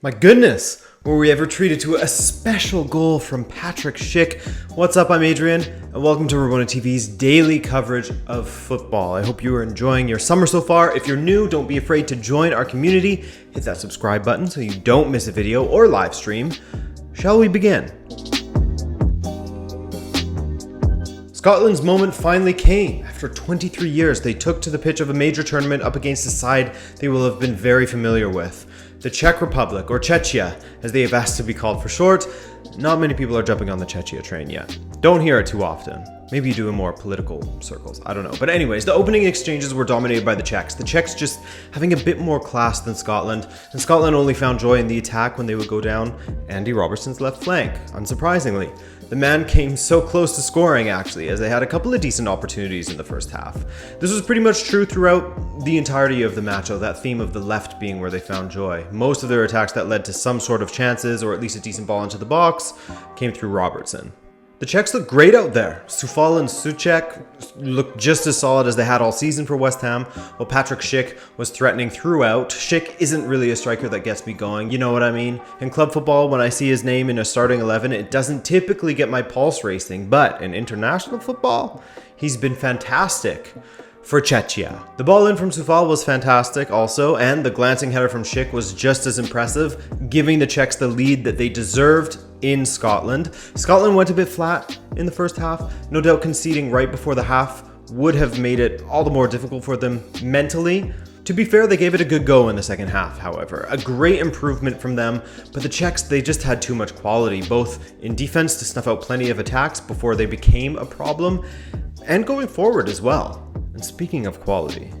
My goodness, were we ever treated to a special goal from Patrick Schick? What's up, I'm Adrian, and welcome to Rabona TV's daily coverage of football. I hope you are enjoying your summer so far. If you're new, don't be afraid to join our community. Hit that subscribe button so you don't miss a video or live stream. Shall we begin? Scotland's moment finally came. After 23 years, they took to the pitch of a major tournament up against a side they will have been very familiar with. The Czech Republic, or Czechia, as they have asked to be called for short. Not many people are jumping on the Czechia train yet. Don't hear it too often. Maybe you do in more political circles, I don't know. But anyways, the opening exchanges were dominated by the Czechs. The Czechs just having a bit more class than Scotland, and Scotland only found joy in the attack when they would go down Andy Robertson's left flank, unsurprisingly. The man came so close to scoring, actually, as they had a couple of decent opportunities in the first half. This was pretty much true throughout the entirety of the match, though, that theme of the left being where they found joy. Most of their attacks that led to some sort of chances, or at least a decent ball into the box, came through Robertson. The Czechs look great out there. Soufal and Souček looked just as solid as they had all season for West Ham, while Patrick Schick was threatening throughout. Schick isn't really a striker that gets me going, you know what I mean? In club football, when I see his name in a starting 11, it doesn't typically get my pulse racing, but in international football, he's been fantastic for Czechia. The ball in from Soufal was fantastic also, and the glancing header from Schick was just as impressive, giving the Czechs the lead that they deserved in Scotland. Scotland went a bit flat in the first half. No doubt conceding right before the half would have made it all the more difficult for them mentally. To be fair, they gave it a good go in the second half, however. A great improvement from them, but the Czechs, they just had too much quality, both in defense to snuff out plenty of attacks before they became a problem, and going forward as well. And speaking of quality,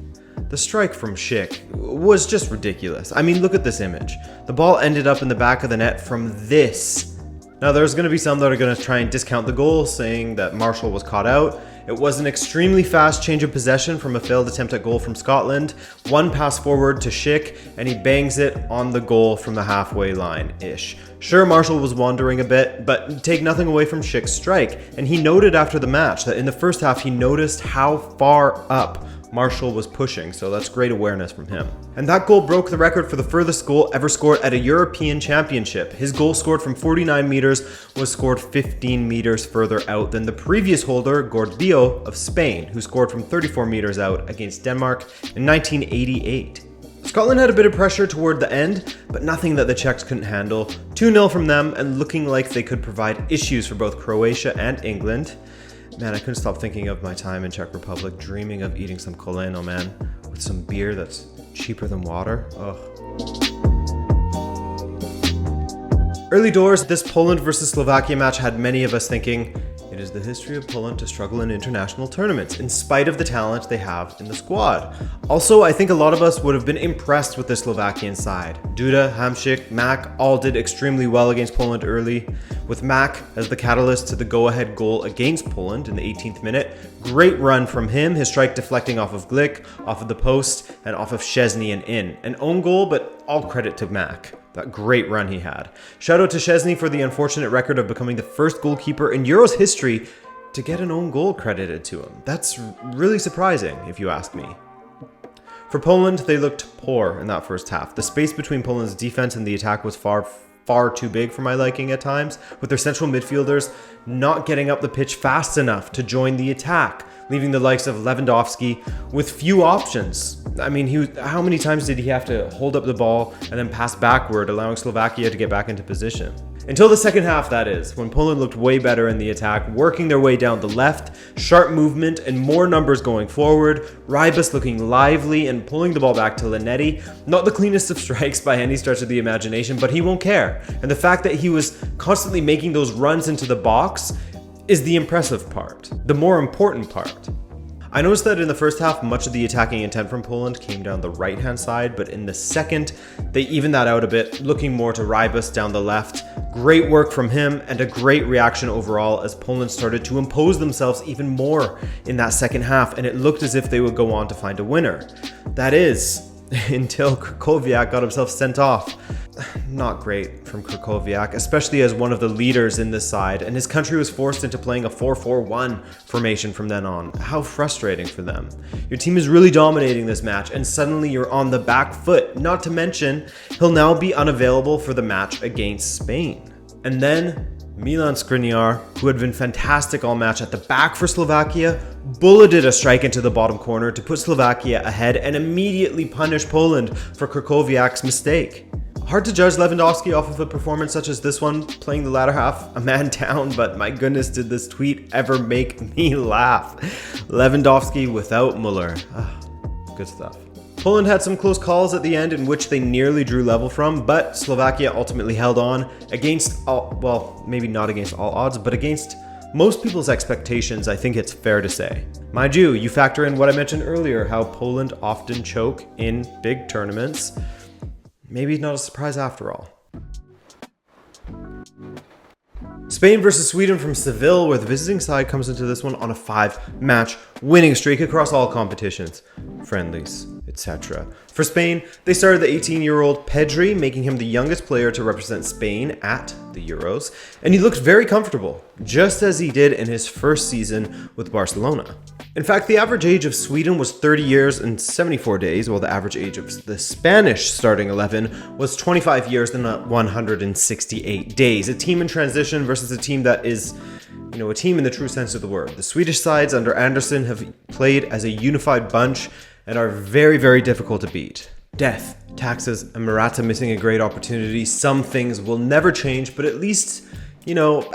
the strike from Schick was just ridiculous. I mean, look at this image. The ball ended up in the back of the net from this. Now, there's going to be some that are going to try and discount the goal, saying that Marshall was caught out. It was an extremely fast change of possession from a failed attempt at goal from Scotland. One pass forward to Schick, and he bangs it on the goal from the halfway line-ish. Sure, Marshall was wandering a bit, but take nothing away from Schick's strike. And he noted after the match that in the first half, he noticed how far up Marshall was pushing, so that's great awareness from him. And that goal broke the record for the furthest goal ever scored at a European Championship. His goal scored from 49 meters was scored 15 meters further out than the previous holder, Gordillo of Spain, who scored from 34 meters out against Denmark in 1988. Scotland had a bit of pressure toward the end, but nothing that the Czechs couldn't handle. 2-0 from them, and looking like they could provide issues for both Croatia and England. Man, I couldn't stop thinking of my time in Czech Republic, dreaming of eating some koleno, man, with some beer that's cheaper than water. Ugh. Early doors, this Poland versus Slovakia match had many of us thinking, it is the history of Poland to struggle in international tournaments, in spite of the talent they have in the squad. Also, I think a lot of us would have been impressed with the Slovakian side. Duda, Hamšík, Mack all did extremely well against Poland early, with Mack as the catalyst to the go-ahead goal against Poland in the 18th minute. Great run from him, his strike deflecting off of Glick, off of the post, and off of Szczesny and in. An own goal, but all credit to Mack. That great run he had. Shout out to Szczesny for the unfortunate record of becoming the first goalkeeper in Euros history to get an own goal credited to him. That's really surprising, if you ask me. For Poland, they looked poor in that first half. The space between Poland's defense and the attack was far too big for my liking at times, with their central midfielders not getting up the pitch fast enough to join the attack, leaving the likes of Lewandowski with few options. I mean, how many times did he have to hold up the ball and then pass backward, allowing Slovakia to get back into position? Until the second half, that is, when Poland looked way better in the attack, working their way down the left, sharp movement and more numbers going forward, Rybus looking lively and pulling the ball back to Linetti. Not the cleanest of strikes by any stretch of the imagination, but he won't care. And the fact that he was constantly making those runs into the box is the impressive part, the more important part. I noticed that in the first half, much of the attacking intent from Poland came down the right-hand side, but in the second, they evened that out a bit, looking more to Rybus down the left. Great work from him, and a great reaction overall as Poland started to impose themselves even more in that second half, and it looked as if they would go on to find a winner. That is, until Krakowiak got himself sent off. Not great from Krakowiak, especially as one of the leaders in this side, and his country was forced into playing a 4-4-1 formation from then on. How frustrating for them. Your team is really dominating this match, and suddenly you're on the back foot. Not to mention, he'll now be unavailable for the match against Spain. And then Milan Skriniar, who had been fantastic all match at the back for Slovakia, bulleted a strike into the bottom corner to put Slovakia ahead and immediately punish Poland for Krakowiak's mistake. Hard to judge Lewandowski off of a performance such as this one, playing the latter half a man down, but my goodness, did this tweet ever make me laugh. Lewandowski without Muller. Good stuff. Poland had some close calls at the end in which they nearly drew level from, but Slovakia ultimately held on against all, well, maybe not against all odds, but against most people's expectations, I think it's fair to say. Mind you, you factor in what I mentioned earlier, how Poland often choke in big tournaments. Maybe not a surprise after all. Spain versus Sweden from Seville, where the visiting side comes into this one on a 5-match winning streak across all competitions, friendlies, etc. For Spain, they started the 18-year-old Pedri, making him the youngest player to represent Spain at the Euros, and he looked very comfortable, just as he did in his first season with Barcelona. In fact, the average age of Sweden was 30 years and 74 days, while the average age of the Spanish starting 11 was 25 years and 168 days. A team in transition versus a team that is, a team in the true sense of the word. The Swedish sides under Anderson have played as a unified bunch and are very, very difficult to beat. Death, taxes, and Morata missing a great opportunity. Some things will never change, but at least,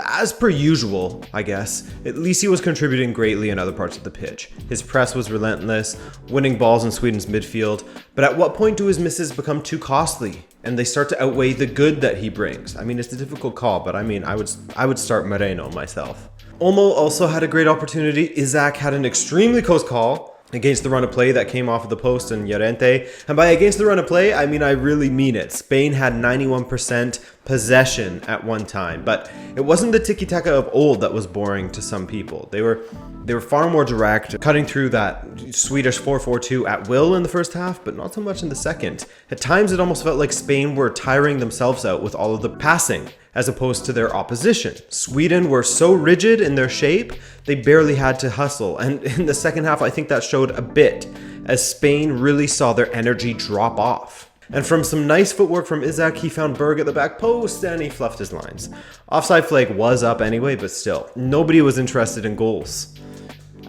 as per usual, I guess, at least he was contributing greatly in other parts of the pitch. His press was relentless, winning balls in Sweden's midfield, but at what point do his misses become too costly and they start to outweigh the good that he brings? It's a difficult call, but I would start Moreno myself. Olmo also had a great opportunity. Isaac had an extremely close call against the run of play that came off of the post and Llorente. And by against the run of play, I really mean it. Spain had 91% possession at one time, but it wasn't the tiki-taka of old that was boring to some people. They were far more direct, cutting through that Swedish 4-4-2 at will in the first half, but not so much in the second. At times, it almost felt like Spain were tiring themselves out with all of the passing, as opposed to their opposition. Sweden were so rigid in their shape, they barely had to hustle. And in the second half, I think that showed a bit, as Spain really saw their energy drop off. And from some nice footwork from Isaac, he found Berg at the back post and he fluffed his lines. Offside flag was up anyway, but still, nobody was interested in goals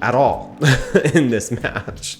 at all in this match.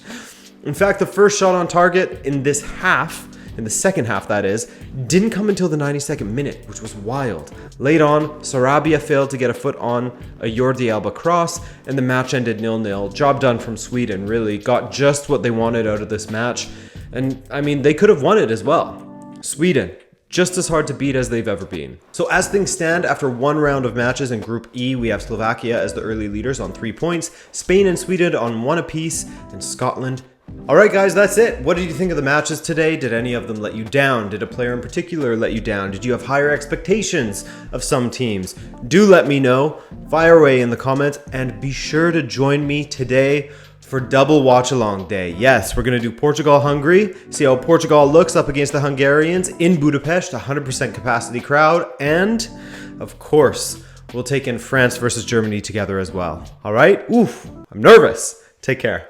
In fact, the first shot on target in this half, in the second half that is, didn't come until the 92nd minute, which was wild. Late on, Sarabia failed to get a foot on a Jordi Alba cross, and the match ended 0-0. Job done from Sweden, really. Got just what they wanted out of this match. And, they could have won it as well. Sweden, just as hard to beat as they've ever been. So as things stand, after one round of matches in Group E, we have Slovakia as the early leaders on 3 points, Spain and Sweden on 1 apiece, and Scotland. Alright guys, that's it. What did you think of the matches today? Did any of them let you down? Did a player in particular let you down? Did you have higher expectations of some teams? Do let me know. Fire away in the comments, and be sure to join me today for double watch along day. Yes, we're going to do Portugal-Hungary, see how Portugal looks up against the Hungarians in Budapest, 100% capacity crowd, and of course, we'll take in France versus Germany together as well. All right? Oof, I'm nervous. Take care.